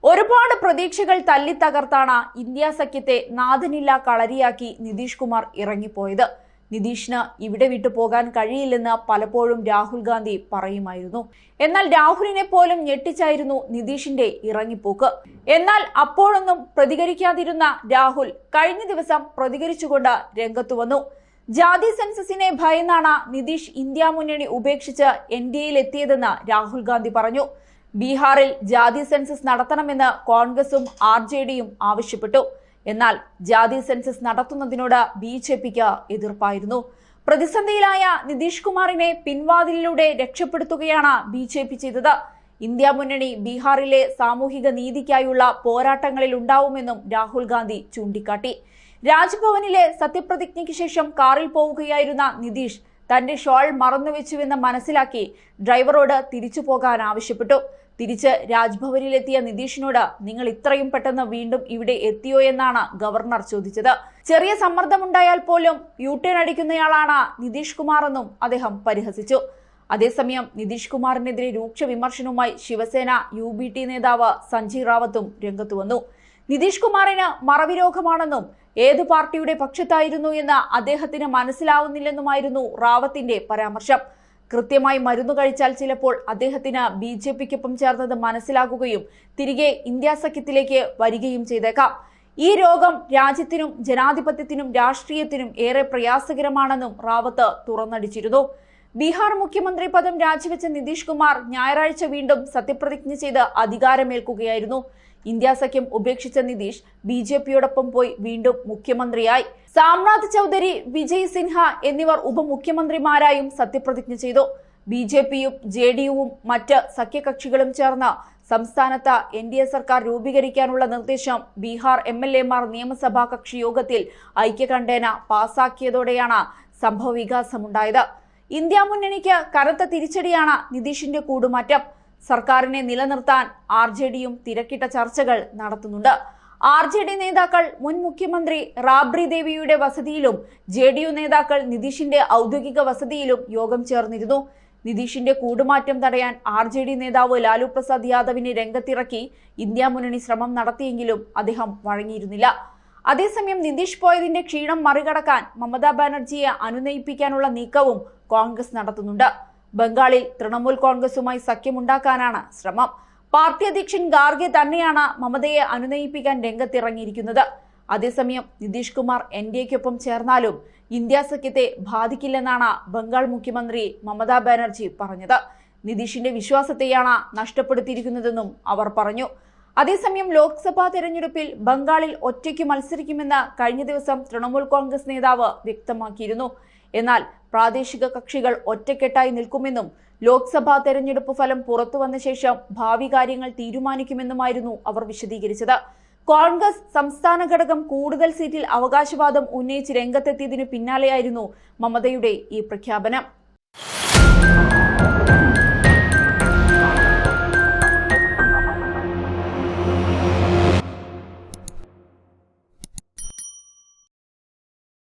ഒരുപാട് പ്രതീക്ഷകൾ തല്ലിത്തകർത്താണ് ഇന്ത്യ സഖ്യത്തെ നാഥനില്ലാ കളരിയാക്കി നിതീഷ് കുമാർ ഇറങ്ങിപ്പോയത്. നിതീഷിന് ഇവിടെ വിട്ടു പോകാൻ കഴിയില്ലെന്ന് പലപ്പോഴും രാഹുൽ ഗാന്ധി പറയുമായിരുന്നു. എന്നാൽ രാഹുലിനെ പോലും ഞെട്ടിച്ചായിരുന്നു നിതീഷിന്റെ ഇറങ്ങിപ്പോക്ക്. എന്നാൽ അപ്പോഴൊന്നും പ്രതികരിക്കാതിരുന്ന രാഹുൽ കഴിഞ്ഞ ദിവസം പ്രതികരിച്ചുകൊണ്ട് രംഗത്തു വന്നു. ജാതി സെൻസസിനെ ഭയന്നാണ് നിതീഷ് ഇന്ത്യ മുന്നണി ഉപേക്ഷിച്ച് NDAയിൽ എത്തിയതെന്ന് രാഹുൽ ഗാന്ധി പറഞ്ഞു. ബീഹാറിൽ ജാതി സെൻസസ് നടത്തണമെന്ന് കോൺഗ്രസും RJDയും ആവശ്യപ്പെട്ടു. എന്നാൽ ജാതി സെൻസസ് നടത്തുന്നതിനോട് BJPക്ക് എതിർപ്പായിരുന്നു. പ്രതിസന്ധിയിലായ നിതീഷ് കുമാറിനെ പിൻവാതിലിലൂടെ രക്ഷപ്പെടുത്തുകയാണ് BJP ചെയ്തത്. ഇന്ത്യ മുന്നണി ബീഹാറിലെ സാമൂഹിക നീതിക്കായുള്ള പോരാട്ടങ്ങളിൽ ഉണ്ടാവുമെന്നും രാഹുൽ ഗാന്ധി ചൂണ്ടിക്കാട്ടി. രാജ്ഭവനിലെ സത്യപ്രതിജ്ഞയ്ക്ക് ശേഷം കാറിൽ പോവുകയായിരുന്ന നിതീഷ് തന്റെ ഷോൾ മറന്നുവെച്ചുവെന്ന് മനസ്സിലാക്കി ഡ്രൈവറോട് തിരിച്ചു പോകാൻ ആവശ്യപ്പെട്ടു. തിരിച്ച് രാജ്ഭവനിലെത്തിയ നിതീഷിനോട് നിങ്ങൾ ഇത്രയും പെട്ടെന്ന് വീണ്ടും ഇവിടെ എത്തിയോ എന്നാണ് ഗവർണർ ചോദിച്ചത്. ചെറിയ സമ്മർദ്ദമുണ്ടായാൽ പോലും യൂട്ടേൺ അടിക്കുന്നയാളാണ് നിതീഷ് കുമാർ എന്നും അദ്ദേഹം പരിഹസിച്ചു. അതേസമയം നിതീഷ് കുമാറിനെതിരെ രൂക്ഷ വിമർശനവുമായി ശിവസേന UBT നേതാവ് സഞ്ജയ് റാവത്തും രംഗത്തു വന്നു. നിതീഷ് കുമാറിന് മറവിരോഗമാണെന്നും ഏത് പാർട്ടിയുടെ പക്ഷത്തായിരുന്നു എന്ന് അദ്ദേഹത്തിന് മനസ്സിലാവുന്നില്ലെന്നുമായിരുന്നു റാവത്തിന്റെ പരാമർശം. കൃത്യമായി മരുന്ന് കഴിച്ചാൽ ചിലപ്പോൾ അദ്ദേഹത്തിന് BJPക്കൊപ്പം ചേർന്നത് മനസ്സിലാകുകയും തിരികെ ഇന്ത്യ സഖ്യത്തിലേക്ക് വരികയും ചെയ്തേക്കാം. ഈ രോഗം രാജ്യത്തിനും ജനാധിപത്യത്തിനും രാഷ്ട്രീയത്തിനും ഏറെ പ്രയാസകരമാണെന്നും റാവത്ത് തുറന്നടിച്ചിരുന്നു. ബീഹാർ മുഖ്യമന്ത്രി പദം രാജിവെച്ച നിതീഷ് കുമാർ ഞായറാഴ്ച വീണ്ടും സത്യപ്രതിജ്ഞ ചെയ്ത് അധികാരമേൽക്കുകയായിരുന്നു. ഇന്ത്യ സഖ്യം ഉപേക്ഷിച്ച നിതീഷ് BJPയോടൊപ്പം പോയി വീണ്ടും മുഖ്യമന്ത്രിയായി. സാംനാഥ് ചൗധരി, വിജയ് സിൻഹ എന്നിവർ ഉപമുഖ്യമന്ത്രിമാരായും സത്യപ്രതിജ്ഞ ചെയ്തു. BJPയും JDUവും മറ്റ് സഖ്യകക്ഷികളും ചേർന്ന് സംസ്ഥാനത്ത് NDA സർക്കാർ രൂപീകരിക്കാനുള്ള നിർദ്ദേശം ബീഹാർ MLAമാർ നിയമസഭാ കക്ഷി യോഗത്തിൽ ഐക്യകണ്ഠേന പാസാക്കിയതോടെയാണ് സംഭവവികാസമുണ്ടായത്. ഇന്ത്യ മുന്നണിക്ക് കനത്ത തിരിച്ചടിയാണ് നിതീഷിന്റെ കൂടുമാറ്റം. സർക്കാരിനെ നിലനിർത്താൻ RJDയും തിരക്കിട്ട ചർച്ചകൾ നടത്തുന്നുണ്ട്. RJD നേതാക്കൾ മുൻ മുഖ്യമന്ത്രി റാബ്രി ദേവിയുടെ വസതിയിലും JDU നേതാക്കൾ നിതീഷിന്റെ ഔദ്യോഗിക വസതിയിലും യോഗം ചേർന്നിരുന്നു. നിതീഷിന്റെ കൂടുമാറ്റം തടയാൻ RJD നേതാവ് ലാലു പ്രസാദ് യാദവിനെ രംഗത്തിറക്കി ഇന്ത്യ മുന്നണി ശ്രമം നടത്തിയെങ്കിലും അദ്ദേഹം വഴങ്ങിയിരുന്നില്ല. അതേസമയം നിതീഷ് പോയതിന്റെ ക്ഷീണം മറികടക്കാൻ മമതാ ബാനർജിയെ അനുനയിപ്പിക്കാനുള്ള നീക്കവും കോൺഗ്രസ് നടത്തുന്നുണ്ട്. ബംഗാളിൽ തൃണമൂൽ കോൺഗ്രസുമായി സഖ്യമുണ്ടാക്കാനാണ് ശ്രമം. പാർട്ടി അധ്യക്ഷൻ ഖാർഗെ തന്നെയാണ് മമതയെ അനുനയിപ്പിക്കാൻ രംഗത്തിറങ്ങിയിരിക്കുന്നത്. അതേസമയം നിതീഷ് കുമാർ NDAക്കൊപ്പം ചേർന്നാലും ഇന്ത്യ സഖ്യത്തെ ബാധിക്കില്ലെന്നാണ് ബംഗാൾ മുഖ്യമന്ത്രി മമതാ ബാനർജി പറഞ്ഞത്. നിതീഷിന്റെ വിശ്വാസത്തെയാണ് നഷ്ടപ്പെടുത്തിയിരിക്കുന്നതെന്നും അവർ പറഞ്ഞു. അതേസമയം ലോക്സഭാ തെരഞ്ഞെടുപ്പിൽ ബംഗാളിൽ ഒറ്റയ്ക്ക് മത്സരിക്കുമെന്ന് കഴിഞ്ഞ ദിവസം തൃണമൂൽ കോൺഗ്രസ് നേതാവ് വ്യക്തമാക്കിയിരുന്നു. എന്നാൽ പ്രാദേശിക കക്ഷികൾ ഒറ്റക്കെട്ടായി നിൽക്കുമെന്നും ലോക്സഭാ തെരഞ്ഞെടുപ്പ് ഫലം പുറത്തുവന്ന ശേഷം ഭാവി കാര്യങ്ങൾ തീരുമാനിക്കുമെന്നുമായിരുന്നു അവർ വിശദീകരിച്ചത്. കോൺഗ്രസ് സംസ്ഥാന ഘടകം കൂടുതൽ സീറ്റിൽ അവകാശവാദം ഉന്നയിച്ച് രംഗത്തെത്തിയതിനു പിന്നാലെയായിരുന്നു മമതയുടെ ഈ പ്രഖ്യാപനം.